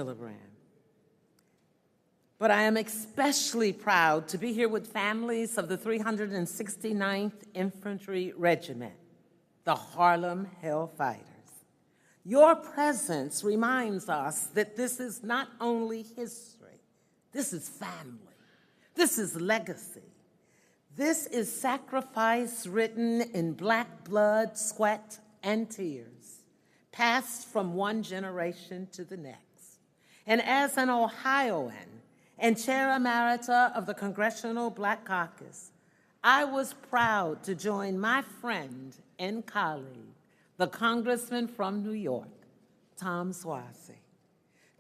Gillibrand. But I am especially proud to be here with families of the 369th Infantry Regiment, the Harlem Hellfighters. Your presence reminds us that this is not only history, this is family, this is legacy. This is sacrifice written in black blood, sweat, and tears, passed from one generation to the next. And as an Ohioan and Chair Emerita of the Congressional Black Caucus, I was proud to join my friend and colleague, the Congressman from New York, Tom Suozzi,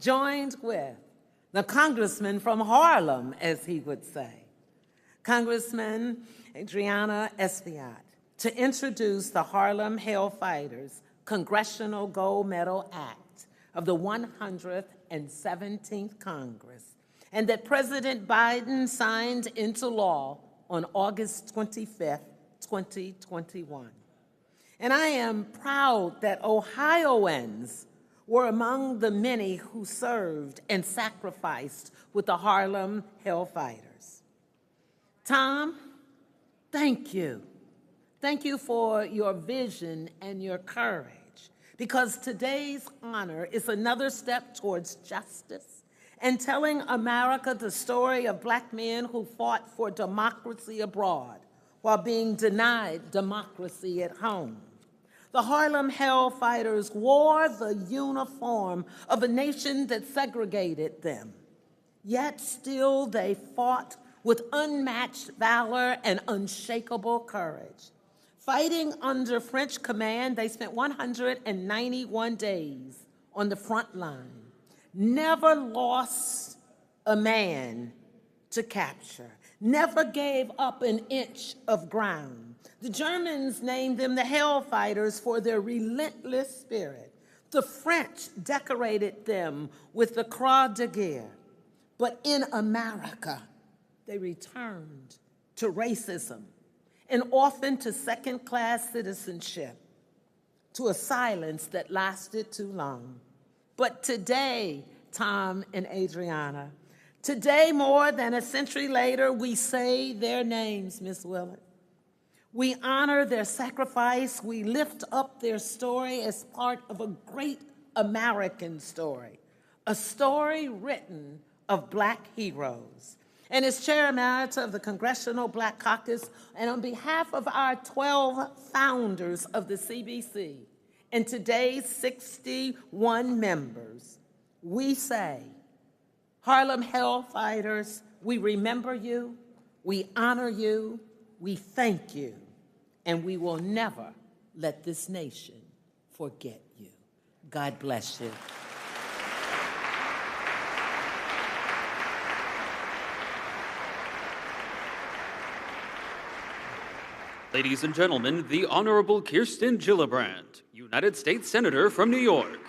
joined with the Congressman from Harlem, as he would say, Congressman Adriana Espaillat, to introduce the Harlem Hellfighters Congressional Gold Medal Act of the 117th Congress, and that President Biden signed into law on August 25th, 2021. And I am proud that Ohioans were among the many who served and sacrificed with the Harlem Hellfighters. Tom, thank you. Thank you for your vision and your courage, because today's honor is another step towards justice and telling America the story of Black men who fought for democracy abroad while being denied democracy at home. The Harlem Hellfighters wore the uniform of a nation that segregated them, yet still they fought with unmatched valor and unshakable courage. Fighting under French command, they spent 191 days on the front line, never lost a man to capture, never gave up an inch of ground. The Germans named them the Hellfighters for their relentless spirit. The French decorated them with the Croix de Guerre. But in America, they returned to racism and often to second-class citizenship, to a silence that lasted too long. But today, Tom and Adriana, today more than a century later, we say their names, Ms. Willett. We honor their sacrifice. We lift up their story as part of a great American story, a story written of Black heroes. And as Chair Emerita of the Congressional Black Caucus, and on behalf of our 12 founders of the CBC and today's 61 members, we say, Harlem Hellfighters, we remember you, we honor you, we thank you, and we will never let this nation forget you. God bless you. Ladies and gentlemen, the Honorable Kirsten Gillibrand, United States Senator from New York.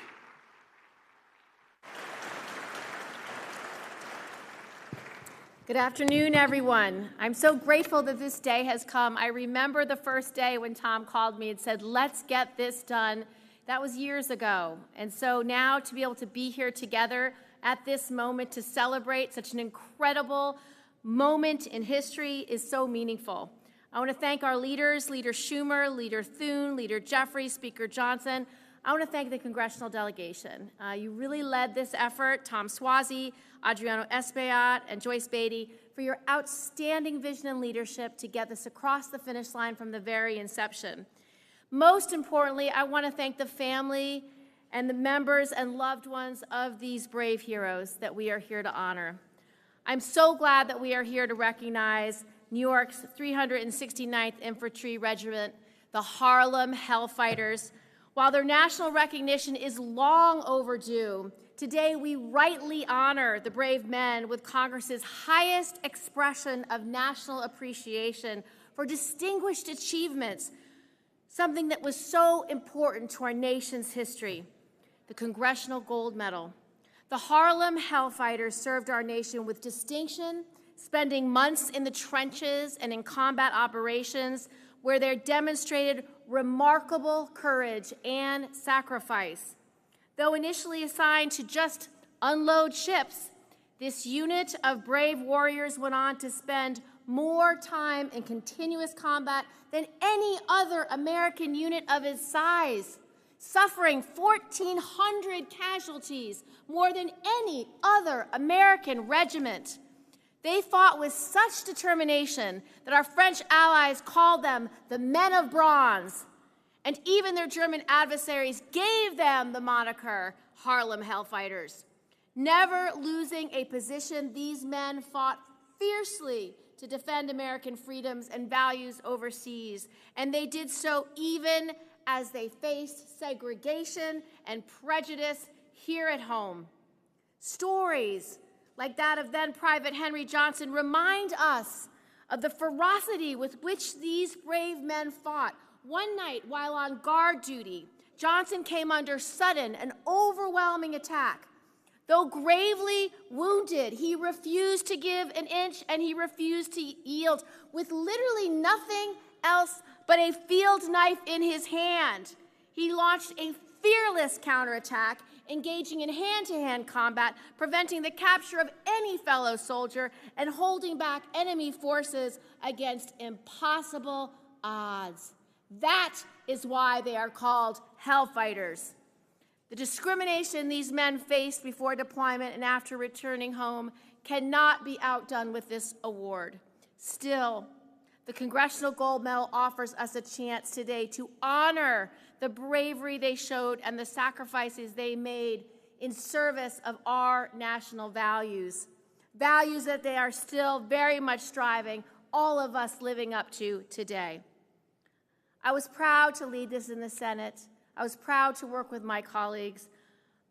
Good afternoon, everyone. I'm so grateful that this day has come. I remember the first day when Tom called me and said, let's get this done. That was years ago. And so now to be able to be here together at this moment to celebrate such an incredible moment in history is so meaningful. I want to thank our leaders, Leader Schumer, Leader Thune, Leader Jeffries, Speaker Johnson. I want to thank the congressional delegation. You really led this effort, Tom Suozzi, Adriana Espaillat, and Joyce Beatty, for your outstanding vision and leadership to get this across the finish line from the very inception. Most importantly, I want to thank the family and the members and loved ones of these brave heroes that we are here to honor. I'm so glad that we are here to recognize New York's 369th Infantry Regiment, the Harlem Hellfighters. While their national recognition is long overdue, today we rightly honor the brave men with Congress's highest expression of national appreciation for distinguished achievements, something that was so important to our nation's history, the Congressional Gold Medal. The Harlem Hellfighters served our nation with distinction, spending months in the trenches and in combat operations where they demonstrated remarkable courage and sacrifice. Though initially assigned to just unload ships. This unit of brave warriors went on to spend more time in continuous combat than any other American unit of its size, suffering 1,400 casualties, more than any other American regiment. They fought with such determination that our French allies called them the Men of Bronze, and even their German adversaries gave them the moniker Harlem Hellfighters. Never losing a position, these men fought fiercely to defend American freedoms and values overseas, and they did so even as they faced segregation and prejudice here at home. Stories like that of then Private Henry Johnson remind us of the ferocity with which these brave men fought. One night, while on guard duty, Johnson came under sudden and overwhelming attack. Though gravely wounded, he refused to give an inch and he refused to yield, with literally nothing else but a field knife in his hand. He launched a fearless counterattack, engaging in hand-to-hand combat, preventing the capture of any fellow soldier and holding back enemy forces against impossible odds. That is why they are called Hellfighters. The discrimination these men faced before deployment and after returning home cannot be outdone with this award. Still, the Congressional Gold Medal offers us a chance today to honor the bravery they showed and the sacrifices they made in service of our national values, values that they are still very much striving, all of us living up to today. I was proud to lead this in the Senate. I was proud to work with my colleagues.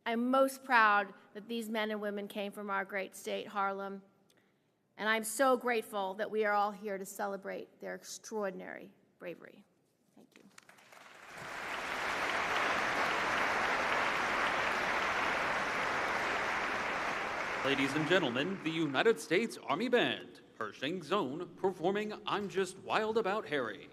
I'm most proud that these men and women came from our great state, Harlem. And I'm so grateful that we are all here to celebrate their extraordinary bravery. Thank you. Ladies and gentlemen, the United States Army Band, Pershing Zone, performing I'm Just Wild About Harry.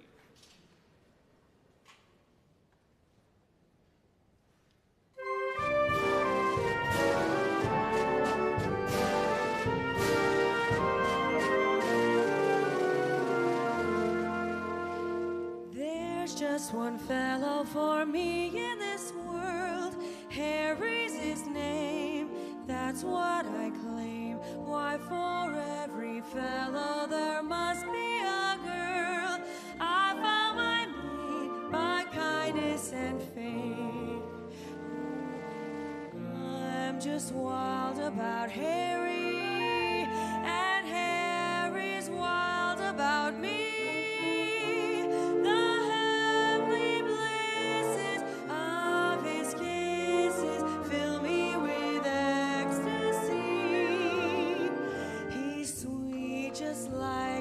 Just one fellow for me in this world. Harry's his name, that's what I claim. Why, for every fellow there must be a girl. I found my mate by kindness and fame. I'm just wild about Harry, and Harry's wild about me.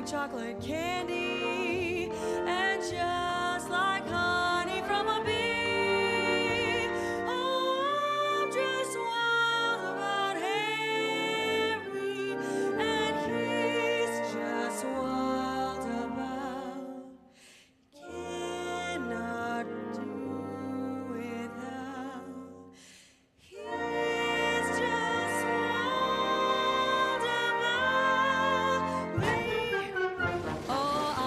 Chocolate candy, and just like honey from a bee. Oh, I'm just wild about Harry, and he's just wild about. Cannot do without. He's just wild about me. Oh,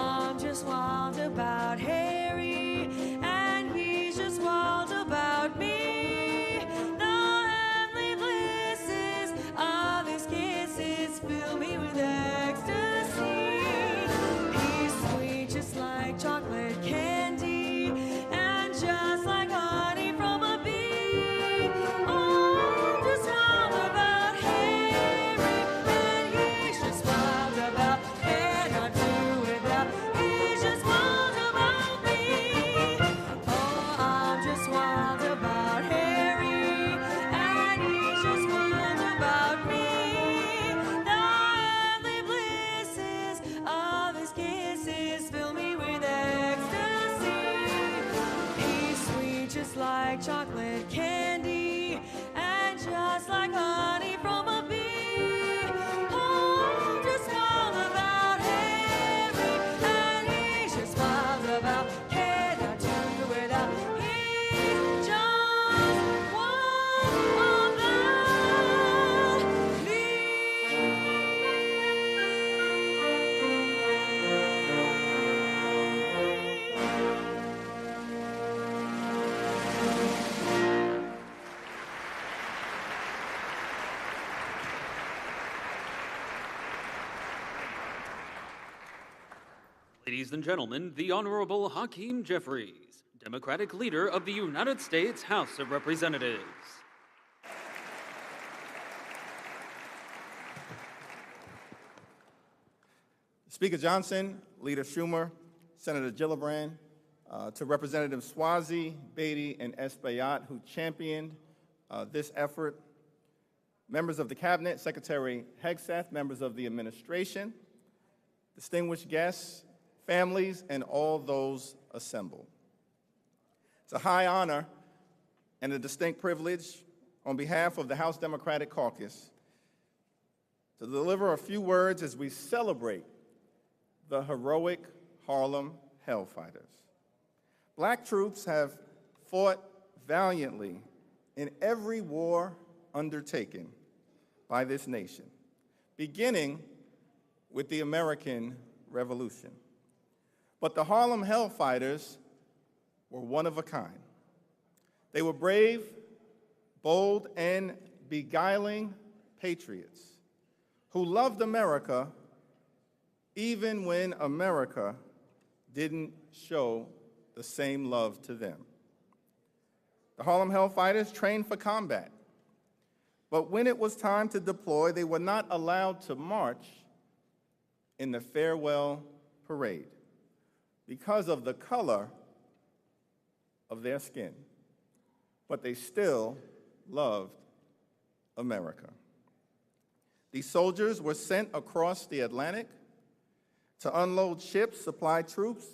Ladies and gentlemen, the Honorable Hakeem Jeffries, Democratic Leader of the United States House of Representatives. Speaker Johnson, Leader Schumer, Senator Gillibrand, to Representatives Swazi, Beatty, and Espaillat, who championed this effort, members of the Cabinet, Secretary Hegseth, members of the administration, distinguished guests, families, and all those assembled. It's a high honor and a distinct privilege on behalf of the House Democratic Caucus to deliver a few words as we celebrate the heroic Harlem Hellfighters. Black troops have fought valiantly in every war undertaken by this nation, beginning with the American Revolution. But the Harlem Hellfighters were one of a kind. They were brave, bold, and beguiling patriots who loved America even when America didn't show the same love to them. The Harlem Hellfighters trained for combat, but when it was time to deploy, they were not allowed to march in the farewell parade because of the color of their skin, but they still loved America. These soldiers were sent across the Atlantic to unload ships, supply troops,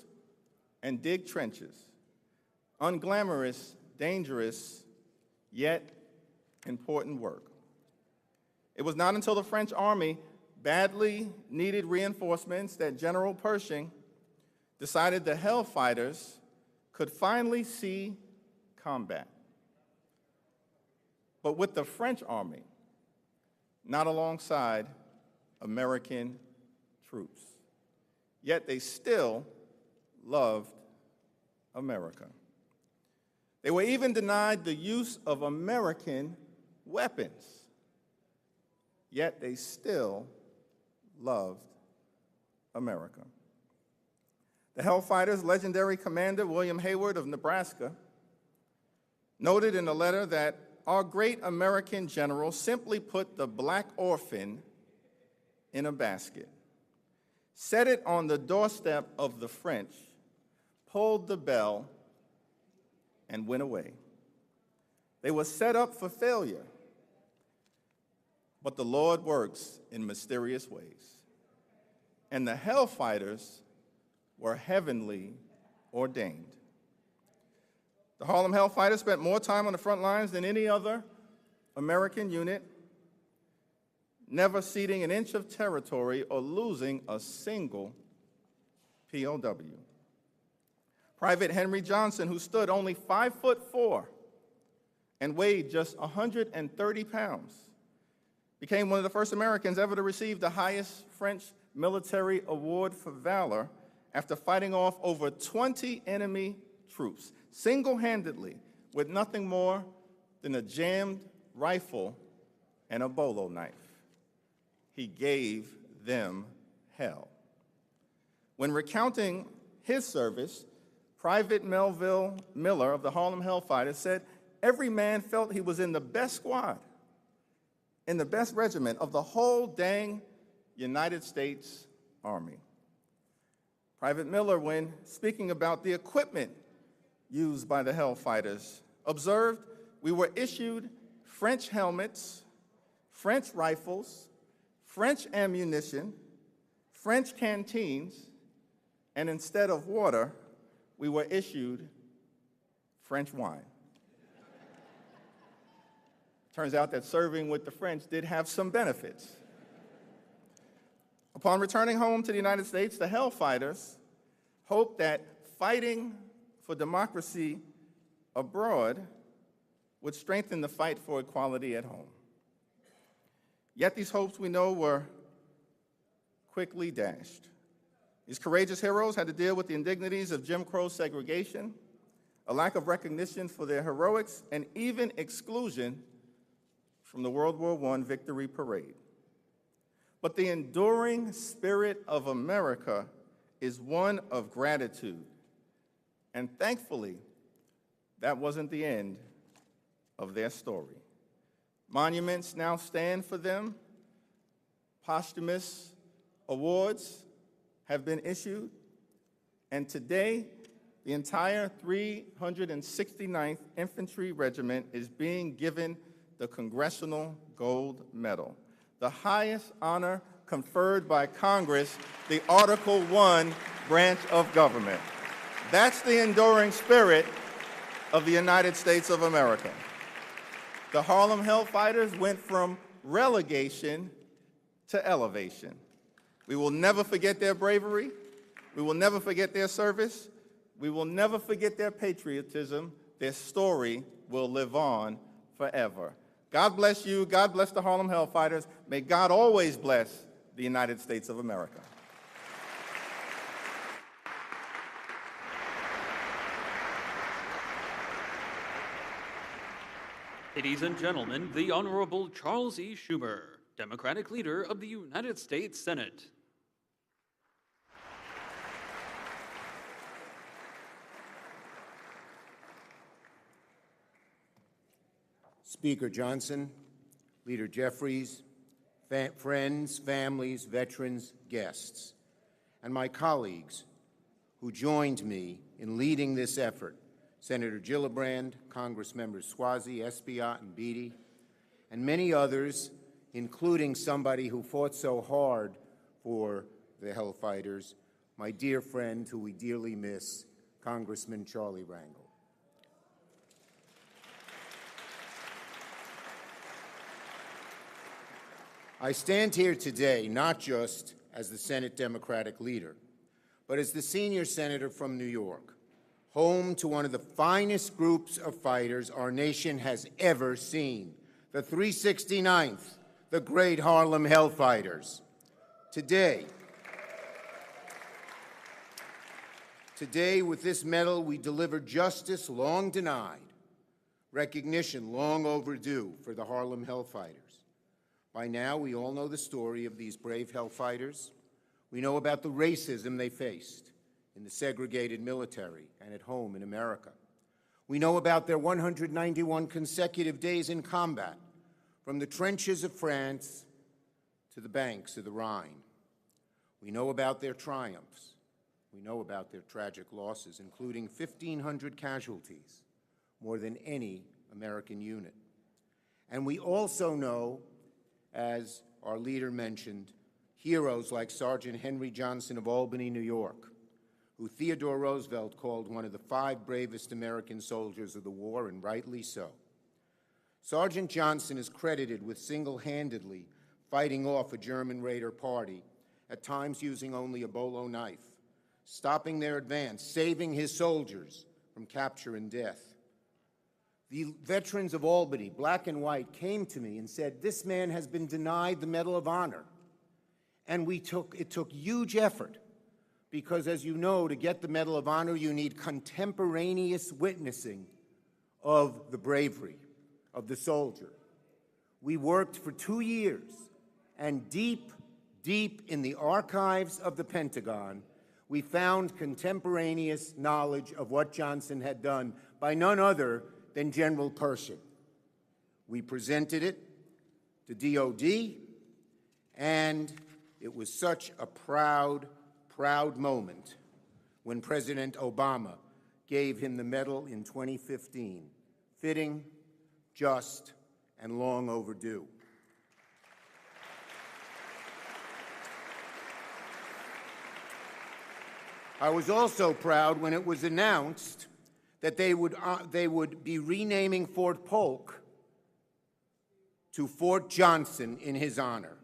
and dig trenches. Unglamorous, dangerous, yet important work. It was not until the French army badly needed reinforcements that General Pershing decided the Hellfighters could finally see combat. But with the French army, not alongside American troops. Yet they still loved America. They were even denied the use of American weapons. Yet they still loved America. The Hellfighters' legendary commander, William Hayward of Nebraska, noted in a letter that our great American general simply put the black orphan in a basket, set it on the doorstep of the French, pulled the bell, and went away. They were set up for failure, but the Lord works in mysterious ways. And the Hellfighters were heavenly ordained. The Harlem Hellfighters spent more time on the front lines than any other American unit, never ceding an inch of territory or losing a single POW. Private Henry Johnson, who stood only 5'4" and weighed just 130 pounds, became one of the first Americans ever to receive the highest French military award for valor after fighting off over 20 enemy troops, single-handedly, with nothing more than a jammed rifle and a bolo knife. He gave them hell. When recounting his service, Private Melville Miller of the Harlem Hellfighters said, "Every man felt he was in the best squad, in the best regiment of the whole dang United States Army." Private Miller, when speaking about the equipment used by the Hellfighters, observed, "We were issued French helmets, French rifles, French ammunition, French canteens, and instead of water, we were issued French wine." Turns out that serving with the French did have some benefits. Upon returning home to the United States, the Hellfighters hoped that fighting for democracy abroad would strengthen the fight for equality at home. Yet these hopes, we know, were quickly dashed. These courageous heroes had to deal with the indignities of Jim Crow segregation, a lack of recognition for their heroics, and even exclusion from the World War I victory parade. But the enduring spirit of America is one of gratitude. And thankfully, that wasn't the end of their story. Monuments now stand for them. Posthumous awards have been issued. And today, the entire 369th Infantry Regiment is being given the Congressional Gold Medal, the highest honor conferred by Congress, the Article I branch of government. That's the enduring spirit of the United States of America. The Harlem Hellfighters went from relegation to elevation. We will never forget their bravery. We will never forget their service. We will never forget their patriotism. Their story will live on forever. God bless you. God bless the Harlem Hellfighters. May God always bless the United States of America. Ladies and gentlemen, the Honorable Charles E. Schumer, Democratic Leader of the United States Senate. Speaker Johnson, Leader Jeffries, friends, families, veterans, guests, and my colleagues who joined me in leading this effort, Senator Gillibrand, Congressmembers Suozzi, Espaillat, and Beatty, and many others, including somebody who fought so hard for the Hellfighters, my dear friend who we dearly miss, Congressman Charlie Rangel. I stand here today not just as the Senate Democratic leader, but as the senior senator from New York, home to one of the finest groups of fighters our nation has ever seen, the 369th, the great Harlem Hellfighters. Today, with this medal, we deliver justice long denied, recognition long overdue for the Harlem Hellfighters. By now, we all know the story of these brave Hellfighters. We know about the racism they faced in the segregated military and at home in America. We know about their 191 consecutive days in combat, from the trenches of France to the banks of the Rhine. We know about their triumphs. We know about their tragic losses, including 1,500 casualties, more than any American unit. And we also know, as our leader mentioned, heroes like Sergeant Henry Johnson of Albany, New York, who Theodore Roosevelt called one of the 5 bravest American soldiers of the war, and rightly so. Sergeant Johnson is credited with single-handedly fighting off a German Raider party, at times using only a bolo knife, stopping their advance, saving his soldiers from capture and death. The veterans of Albany, black and white, came to me and said, this man has been denied the Medal of Honor. And it took huge effort, because as you know, to get the Medal of Honor, you need contemporaneous witnessing of the bravery of the soldier. We worked for 2 years, and deep, deep in the archives of the Pentagon, we found contemporaneous knowledge of what Johnson had done by none other than General Pershing. We presented it to DOD, and it was such a proud, proud moment when President Obama gave him the medal in 2015. Fitting, just, and long overdue. I was also proud when it was announced that they would be renaming Fort Polk to Fort Johnson in his honor.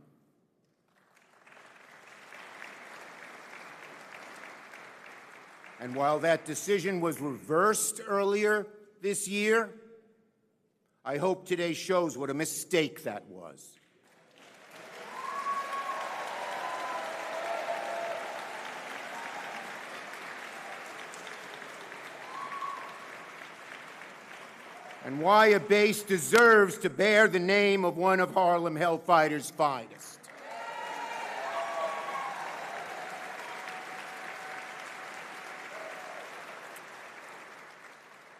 And while that decision was reversed earlier this year, I hope today shows what a mistake that was. And why a base deserves to bear the name of one of Harlem Hellfighters' finest.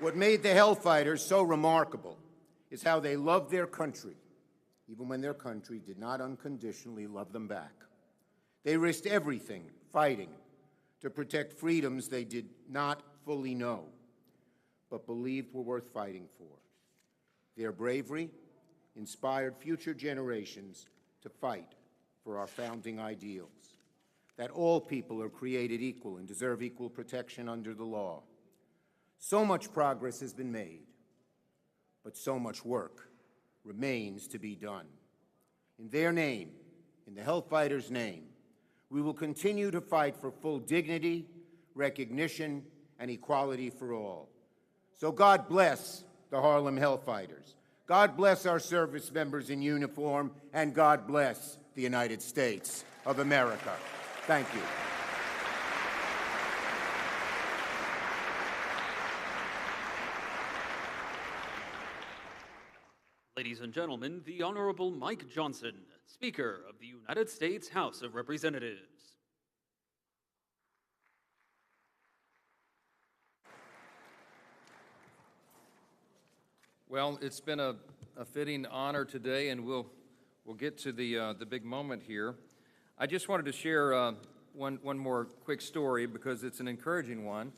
What made the Hellfighters so remarkable is how they loved their country, even when their country did not unconditionally love them back. They risked everything fighting to protect freedoms they did not fully know, but believed were worth fighting for. Their bravery inspired future generations to fight for our founding ideals, that all people are created equal and deserve equal protection under the law. So much progress has been made, but so much work remains to be done. In their name, in the Hellfighters' name, we will continue to fight for full dignity, recognition, and equality for all. So God bless the Harlem Hellfighters. God bless our service members in uniform, and God bless the United States of America. Thank you. Ladies and gentlemen, the Honorable Mike Johnson, Speaker of the United States House of Representatives. Well, it's been a fitting honor today, and we'll get to the big moment here. I just wanted to share one more quick story because it's an encouraging one.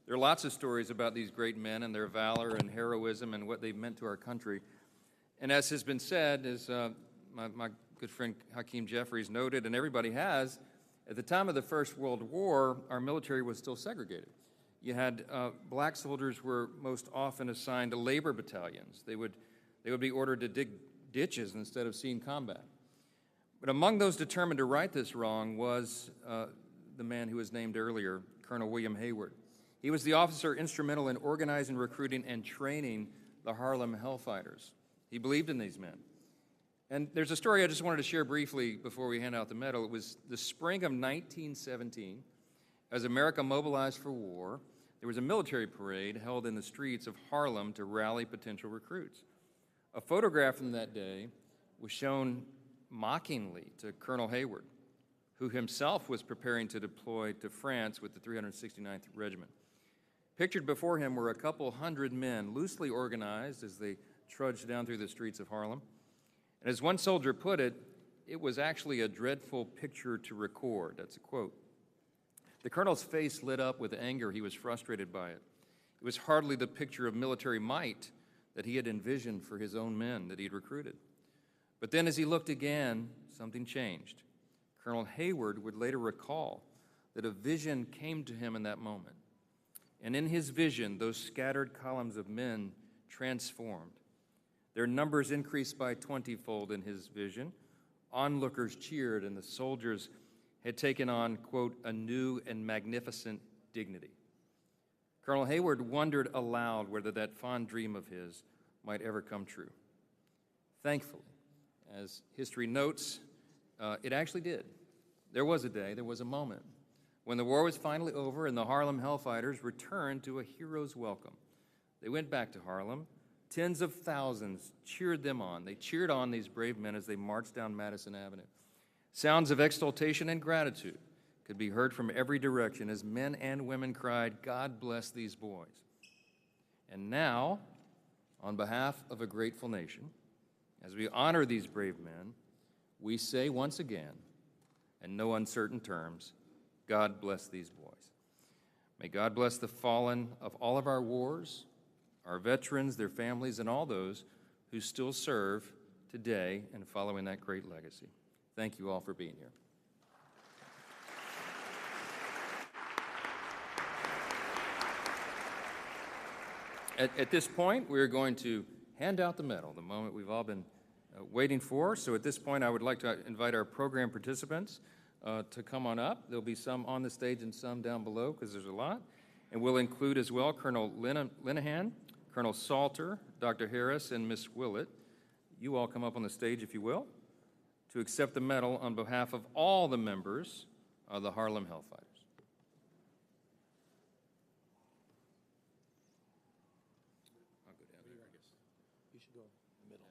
There are lots of stories about these great men and their valor and heroism and what they've meant to our country. And as has been said, as my good friend Hakeem Jeffries noted, and everybody has, at the time of the First World War, our military was still segregated. You had black soldiers were most often assigned to labor battalions. They would be ordered to dig ditches instead of seeing combat. But among those determined to right this wrong was the man who was named earlier, Colonel William Hayward. He was the officer instrumental in organizing, recruiting, and training the Harlem Hellfighters. He believed in these men. And there's a story I just wanted to share briefly before we hand out the medal. It was the spring of 1917, as America mobilized for war. There was a military parade held in the streets of Harlem to rally potential recruits. A photograph from that day was shown mockingly to Colonel Hayward, who himself was preparing to deploy to France with the 369th Regiment. Pictured before him were a couple hundred men, loosely organized as they trudged down through the streets of Harlem. And as one soldier put it, it was actually a dreadful picture to record. That's a quote. The colonel's face lit up with anger. He was frustrated by it. It was hardly the picture of military might that he had envisioned for his own men that he'd recruited. But then as he looked again, something changed. Colonel Hayward would later recall that a vision came to him in that moment. And in his vision, those scattered columns of men transformed. Their numbers increased by 20-fold in his vision. Onlookers cheered, and the soldiers had taken on, quote, a new and magnificent dignity. Colonel Hayward wondered aloud whether that fond dream of his might ever come true. Thankfully, as history notes, it actually did. There was a day, there was a moment, when the war was finally over and the Harlem Hellfighters returned to a hero's welcome. They went back to Harlem. Tens of thousands cheered them on. They cheered on these brave men as they marched down Madison Avenue. Sounds of exultation and gratitude could be heard from every direction as men and women cried, "God bless these boys." And now, on behalf of a grateful nation, as we honor these brave men, we say once again, in no uncertain terms, God bless these boys. May God bless the fallen of all of our wars, our veterans, their families, and all those who still serve today and following that great legacy. Thank you all for being here. At this point, we're going to hand out the medal, the moment we've all been waiting for. So at this point, I would like to invite our program participants to come on up. There'll be some on the stage and some down below because there's a lot. And we'll include as well Colonel Linehan, Colonel Salter, Dr. Harris, and Ms. Willett. You all come up on the stage, if you will, to accept the medal on behalf of all the members of the Harlem Hellfighters. I'll go down there, I guess. You should go in the middle.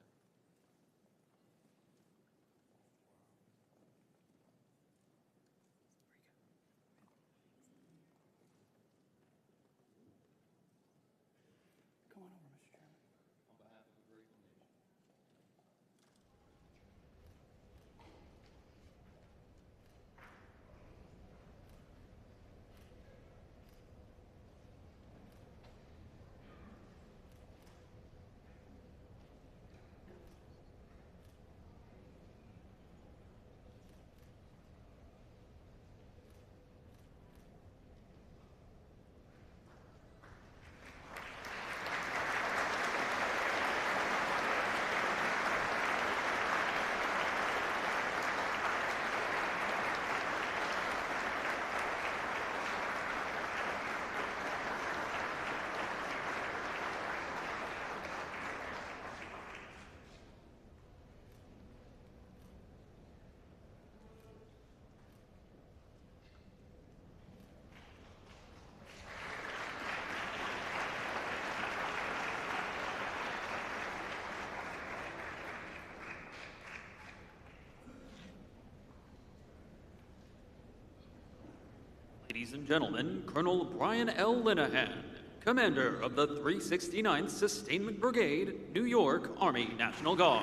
Ladies and gentlemen, Colonel Brian L. Linehan, Commander of the 369th Sustainment Brigade, New York Army National Guard.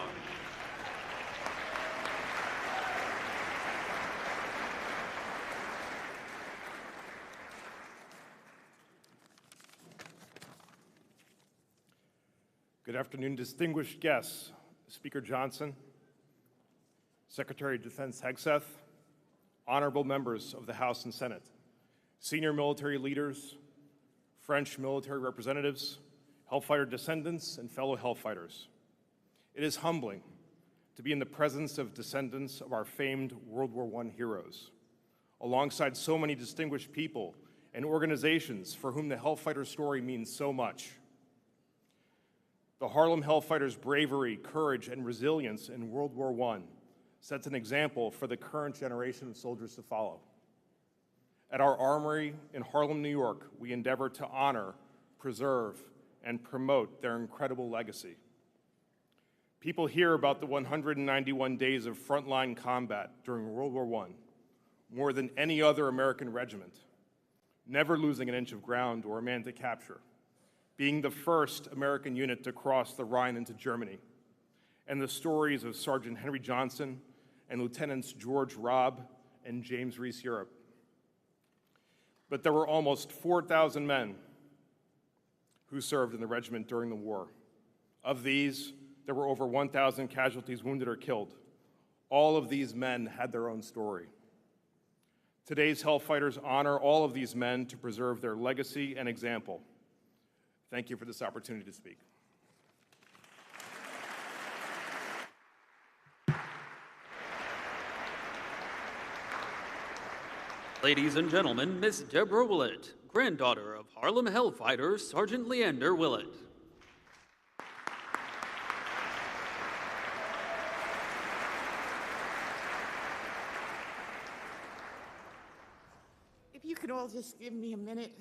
Good afternoon, distinguished guests, Speaker Johnson, Secretary of Defense Hegseth, honorable members of the House and Senate, senior military leaders, French military representatives, Hellfighter descendants, and fellow Hellfighters. It is humbling to be in the presence of descendants of our famed World War I heroes, alongside so many distinguished people and organizations for whom the Hellfighter story means so much. The Harlem Hellfighters' bravery, courage, and resilience in World War I sets an example for the current generation of soldiers to follow. At our armory in Harlem, New York, we endeavor to honor, preserve, and promote their incredible legacy. People hear about the 191 days of frontline combat during World War I more than any other American regiment, never losing an inch of ground or a man to capture, being the first American unit to cross the Rhine into Germany, and the stories of Sergeant Henry Johnson and Lieutenants George Robb and James Reese Europe. But there were almost 4,000 men who served in the regiment during the war. Of these, there were over 1,000 casualties, wounded or killed. All of these men had their own story. Today's Hellfighters honor all of these men to preserve their legacy and example. Thank you for this opportunity to speak. Ladies and gentlemen, Miss Deborah Willett, granddaughter of Harlem Hellfighters, Sergeant Leander Willett. If you could all just give me a minute,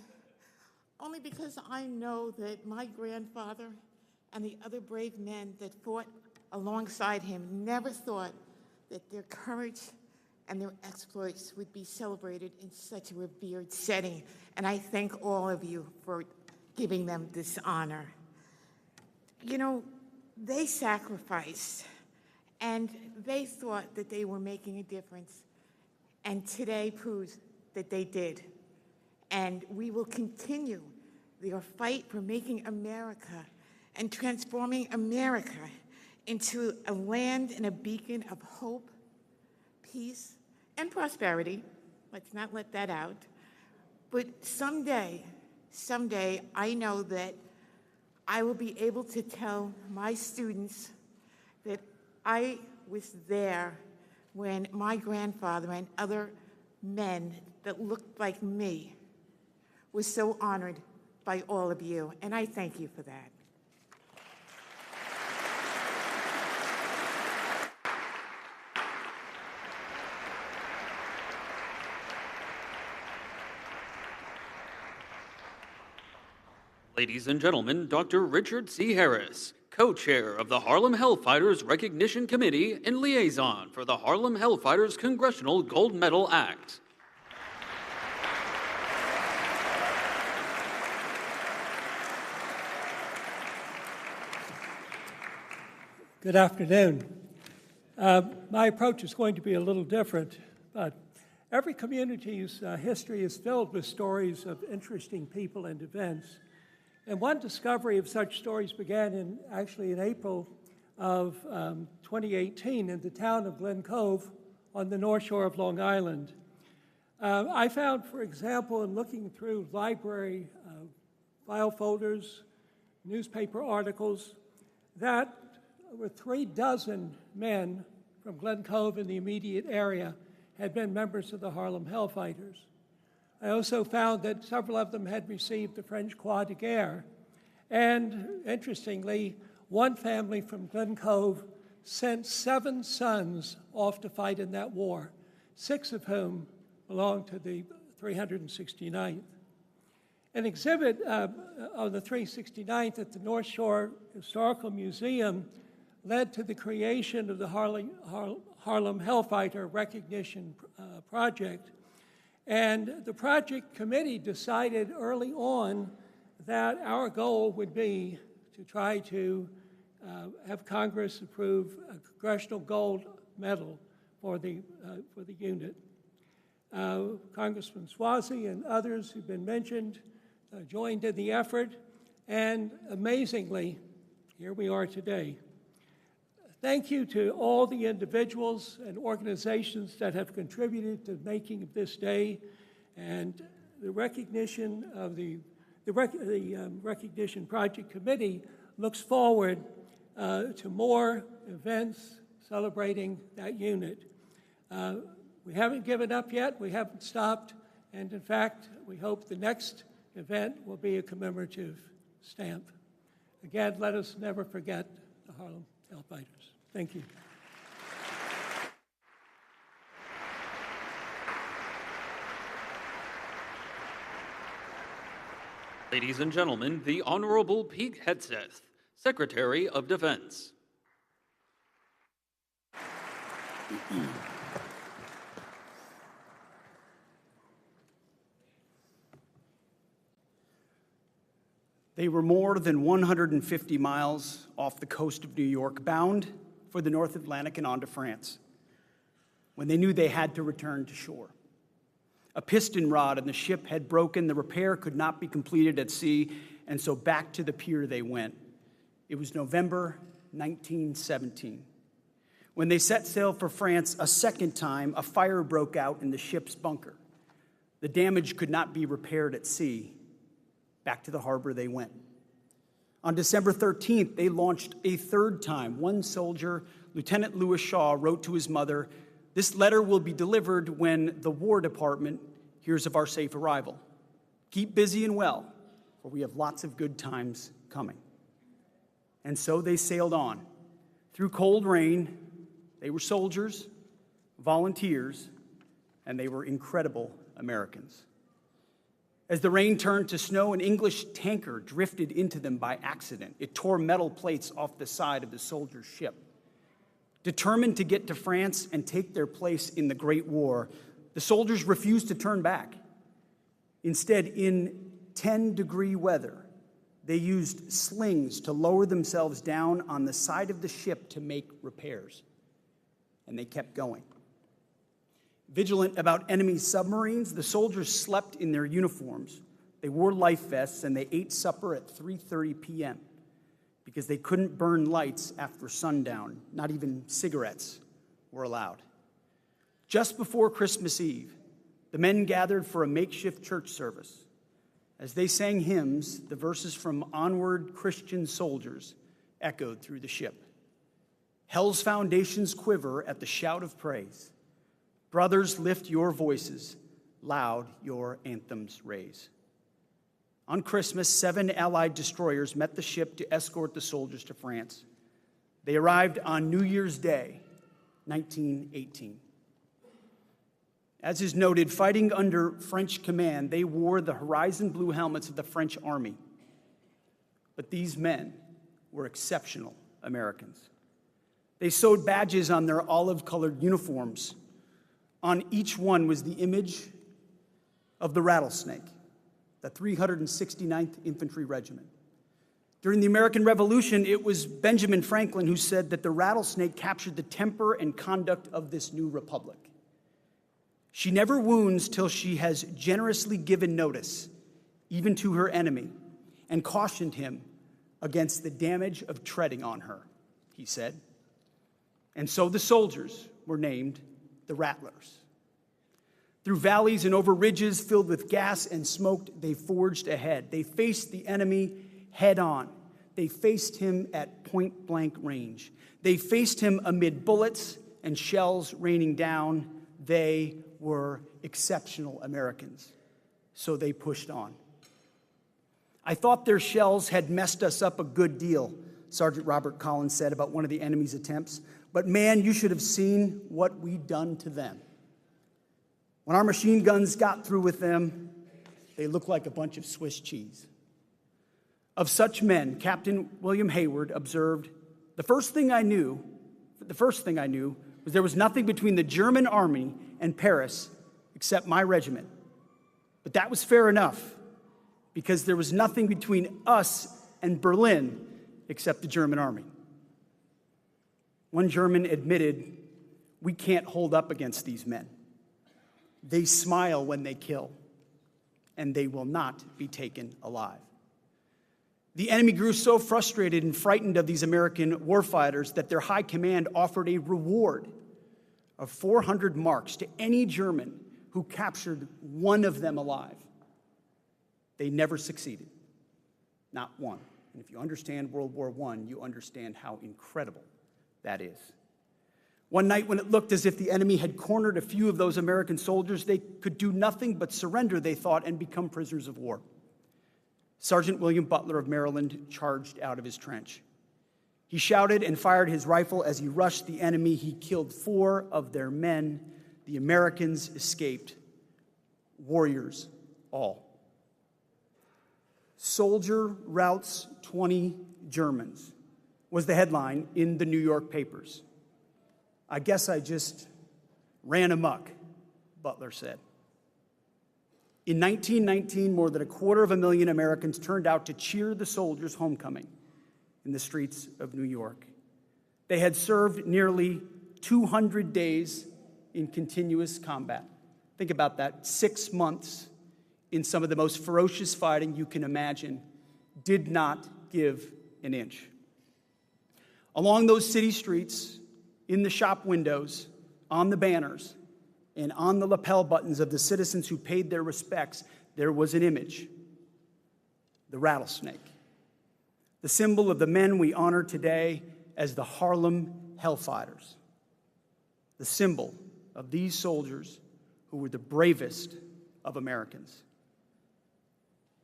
only because I know that my grandfather and the other brave men that fought alongside him never thought that their courage and their exploits would be celebrated in such a revered setting. And I thank all of you for giving them this honor. You know, they sacrificed, and they thought that they were making a difference. And today proves that they did. And we will continue their fight for making America and transforming America into a land and a beacon of hope, peace, and prosperity. Let's not let that out. But someday, I know that I will be able to tell my students that I was there when my grandfather and other men that looked like me was so honored by all of you, and I thank you for that. Ladies and gentlemen, Dr. Richard C. Harris, co-chair of the Harlem Hellfighters Recognition Committee and liaison for the Harlem Hellfighters Congressional Gold Medal Act. Good afternoon. My approach is going to be a little different, but every community's history is filled with stories of interesting people and events. And one discovery of such stories began actually in April of 2018 in the town of Glen Cove on the North Shore of Long Island. I found, for example, in looking through library file folders, newspaper articles, that over 36 men from Glen Cove and the immediate area had been members of the Harlem Hellfighters. I also found that several of them had received the French Croix de Guerre. And interestingly, one family from Glen Cove sent 7 sons off to fight in that war, 6 of whom belonged to the 369th. An exhibit on the 369th at the North Shore Historical Museum led to the creation of the Harlem Hellfighter Recognition Project. And the project committee decided early on that our goal would be to try to have Congress approve a Congressional Gold Medal for the unit. Congressman Swazi and others who've been mentioned joined in the effort, and amazingly, here we are today. Thank you to all the individuals and organizations that have contributed to making of this day, and the recognition of the Recognition Project Committee looks forward to more events celebrating that unit. We haven't given up yet, we haven't stopped, and in fact, we hope the next event will be a commemorative stamp. Again, let us never forget the Harlem Hellfighters. Thank you. Ladies and gentlemen, the Honorable Pete Hegseth, Secretary of Defense. They were more than 150 miles off the coast of New York, bound for the North Atlantic and on to France, when they knew they had to return to shore. A piston rod in the ship had broken, the repair could not be completed at sea, and so back to the pier they went. It was November 1917. When they set sail for France a second time, a fire broke out in the ship's bunker. The damage could not be repaired at sea. Back to the harbor they went. On December 13th, they launched a third time. One soldier, Lieutenant Lewis Shaw, wrote to his mother, "This letter will be delivered when the War Department hears of our safe arrival. Keep busy and well, for we have lots of good times coming." And so they sailed on. Through cold rain, they were soldiers, volunteers, and they were incredible Americans. As the rain turned to snow, an English tanker drifted into them by accident. It tore metal plates off the side of the soldiers' ship. Determined to get to France and take their place in the Great War, the soldiers refused to turn back. Instead, in 10-degree weather, they used slings to lower themselves down on the side of the ship to make repairs. And they kept going. Vigilant about enemy submarines, the soldiers slept in their uniforms. They wore life vests, and they ate supper at 3:30 p.m. because they couldn't burn lights after sundown. Not even cigarettes were allowed. Just before Christmas Eve, the men gathered for a makeshift church service. As they sang hymns, the verses from Onward, Christian Soldiers echoed through the ship. Hell's foundations quiver at the shout of praise. Brothers, lift your voices, loud your anthems raise. On Christmas, 7 Allied destroyers met the ship to escort the soldiers to France. They arrived on New Year's Day, 1918. As is noted, fighting under French command, they wore the horizon blue helmets of the French army. But these men were exceptional Americans. They sewed badges on their olive-colored uniforms. On each one was the image of the rattlesnake, the 369th Infantry Regiment. During the American Revolution, it was Benjamin Franklin who said that the rattlesnake captured the temper and conduct of this new republic. She never wounds till she has generously given notice, even to her enemy, and cautioned him against the damage of treading on her, he said. And so the soldiers were named the Rattlers. Through valleys and over ridges filled with gas and smoke, they forged ahead. They faced the enemy head on. They faced him at point-blank range. They faced him amid bullets and shells raining down. They were exceptional Americans, so they pushed on. "I thought their shells had messed us up a good deal," Sergeant Robert Collins said about one of the enemy's attempts. "But man, you should have seen what we'd done to them. When our machine guns got through with them, they looked like a bunch of Swiss cheese." Of such men, Captain William Hayward observed, the first thing I knew was there was nothing between the German army and Paris except my regiment, But that was fair enough, because there was nothing between us and Berlin except the German army. One German admitted, "We can't hold up against these men. They smile when they kill, and they will not be taken alive." The enemy grew so frustrated and frightened of these American warfighters that their high command offered a reward of 400 marks to any German who captured one of them alive. They never succeeded. Not one. And if you understand World War I, you understand how incredible that is. One night when it looked as if the enemy had cornered a few of those American soldiers, they could do nothing but surrender, they thought, and become prisoners of war. Sergeant William Butler of Maryland charged out of his trench. He shouted and fired his rifle as he rushed the enemy. He killed 4 of their men. The Americans escaped. Warriors all. "Soldier routs 20 Germans" was the headline in the New York papers. "I guess I just ran amok," Butler said. In 1919, more than 250,000 Americans turned out to cheer the soldiers' homecoming in the streets of New York. They had served nearly 200 days in continuous combat. Think about that. 6 months in some of the most ferocious fighting you can imagine, did not give an inch. Along those city streets, in the shop windows, on the banners, and on the lapel buttons of the citizens who paid their respects, there was an image: the rattlesnake, the symbol of the men we honor today as the Harlem Hellfighters, the symbol of these soldiers who were the bravest of Americans.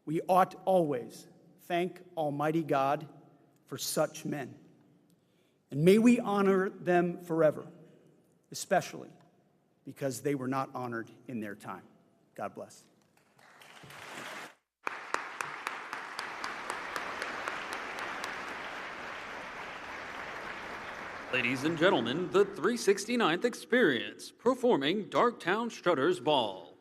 We ought always thank Almighty God for such men, and may we honor them forever, especially because they were not honored in their time. God bless. Ladies and gentlemen, the 369th Experience, performing Darktown Strutter's Ball.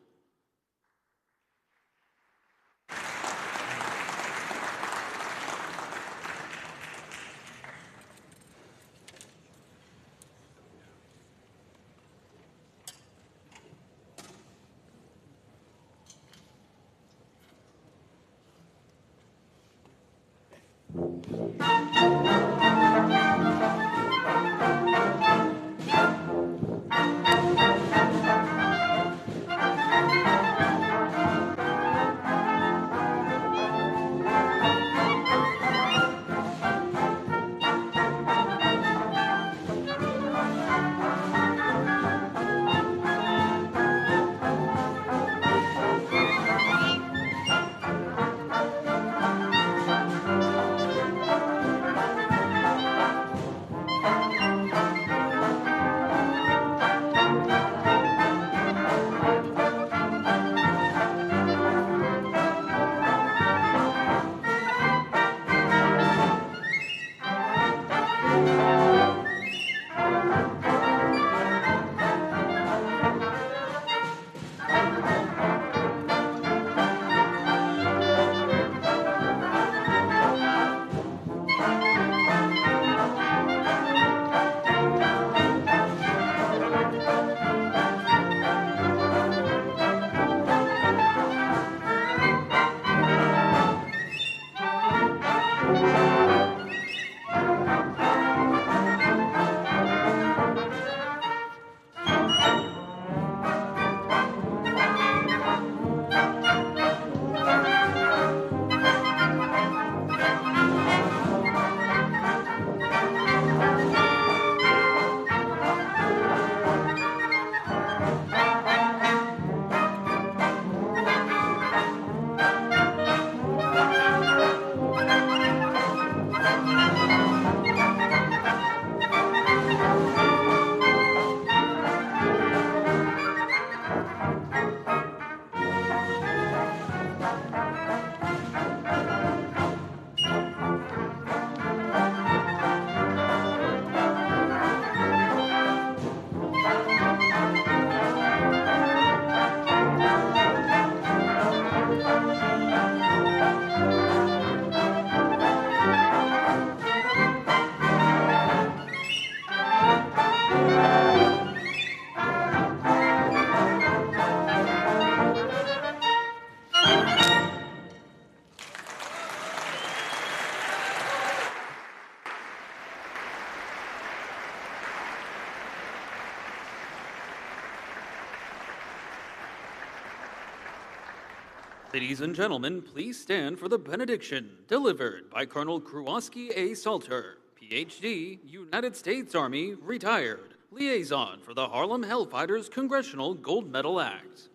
Ladies and gentlemen, please stand for the benediction delivered by Colonel Kruoski A. Salter, Ph.D., United States Army, retired, liaison for the Harlem Hellfighters Congressional Gold Medal Act.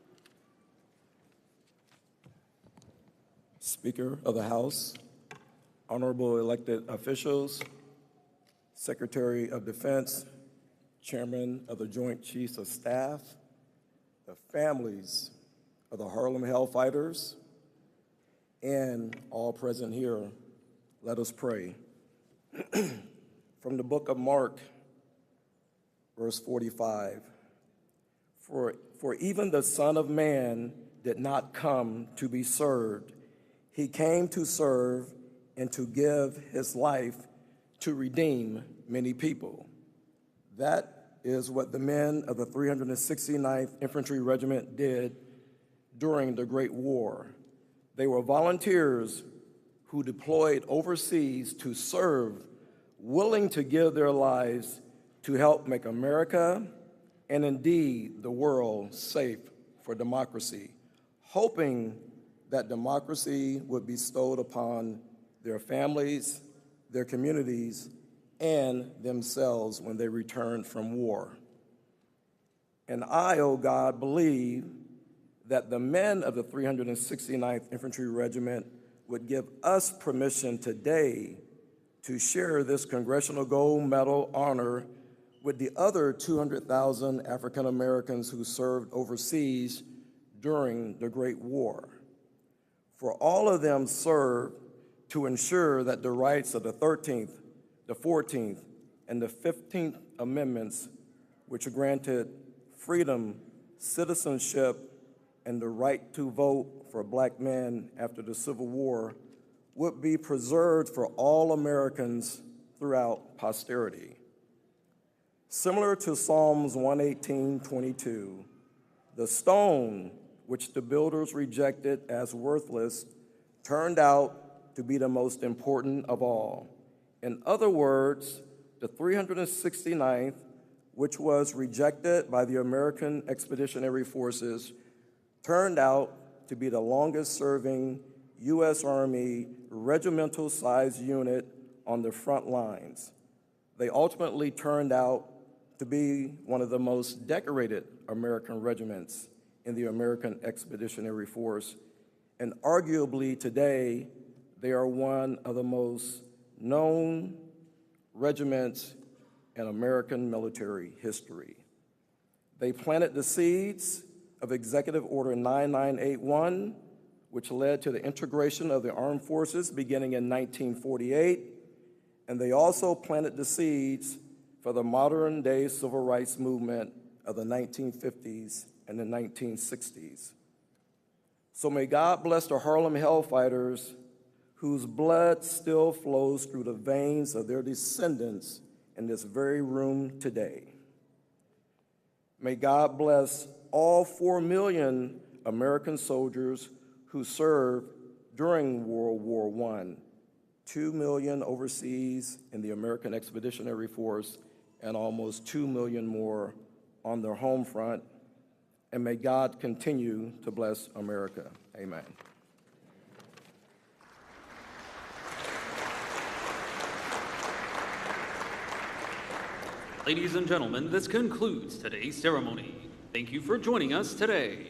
Speaker of the House, honorable elected officials, Secretary of Defense, Chairman of the Joint Chiefs of Staff, the families of the Harlem Hellfighters, and all present here, let us pray. From the book of Mark, verse 45, for even the Son of Man did not come to be served. He came to serve and to give his life to redeem many people. That is what the men of the 369th Infantry Regiment did during the Great War. They were volunteers who deployed overseas to serve, willing to give their lives to help make America and indeed the world safe for democracy, hoping that democracy would be bestowed upon their families, their communities, and themselves when they returned from war. And I, O God, believe that the men of the 369th Infantry Regiment would give us permission today to share this Congressional Gold Medal honor with the other 200,000 African Americans who served overseas during the Great War. For all of them served to ensure that the rights of the 13th, the 14th, and the 15th Amendments, which granted freedom, citizenship, and the right to vote for Black men after the Civil War, would be preserved for all Americans throughout posterity. Similar to Psalms 118:22, the stone which the builders rejected as worthless turned out to be the most important of all. In other words, the 369th, which was rejected by the American Expeditionary Forces, turned out to be the longest-serving U.S. Army regimental-sized unit on the front lines. They ultimately turned out to be one of the most decorated American regiments in the American Expeditionary Force, and arguably today, they are one of the most known regiments in American military history. They planted the seeds of Executive Order 9981, which led to the integration of the armed forces beginning in 1948, and they also planted the seeds for the modern-day civil rights movement of the 1950s and the 1960s. So may God bless the Harlem Hellfighters, whose blood still flows through the veins of their descendants in this very room today. May God bless all 4 million American soldiers who served during World War I, 2 million overseas in the American Expeditionary Force, and almost 2 million more on their home front. And may God continue to bless America. Amen. Ladies and gentlemen, this concludes today's ceremony. Thank you for joining us today.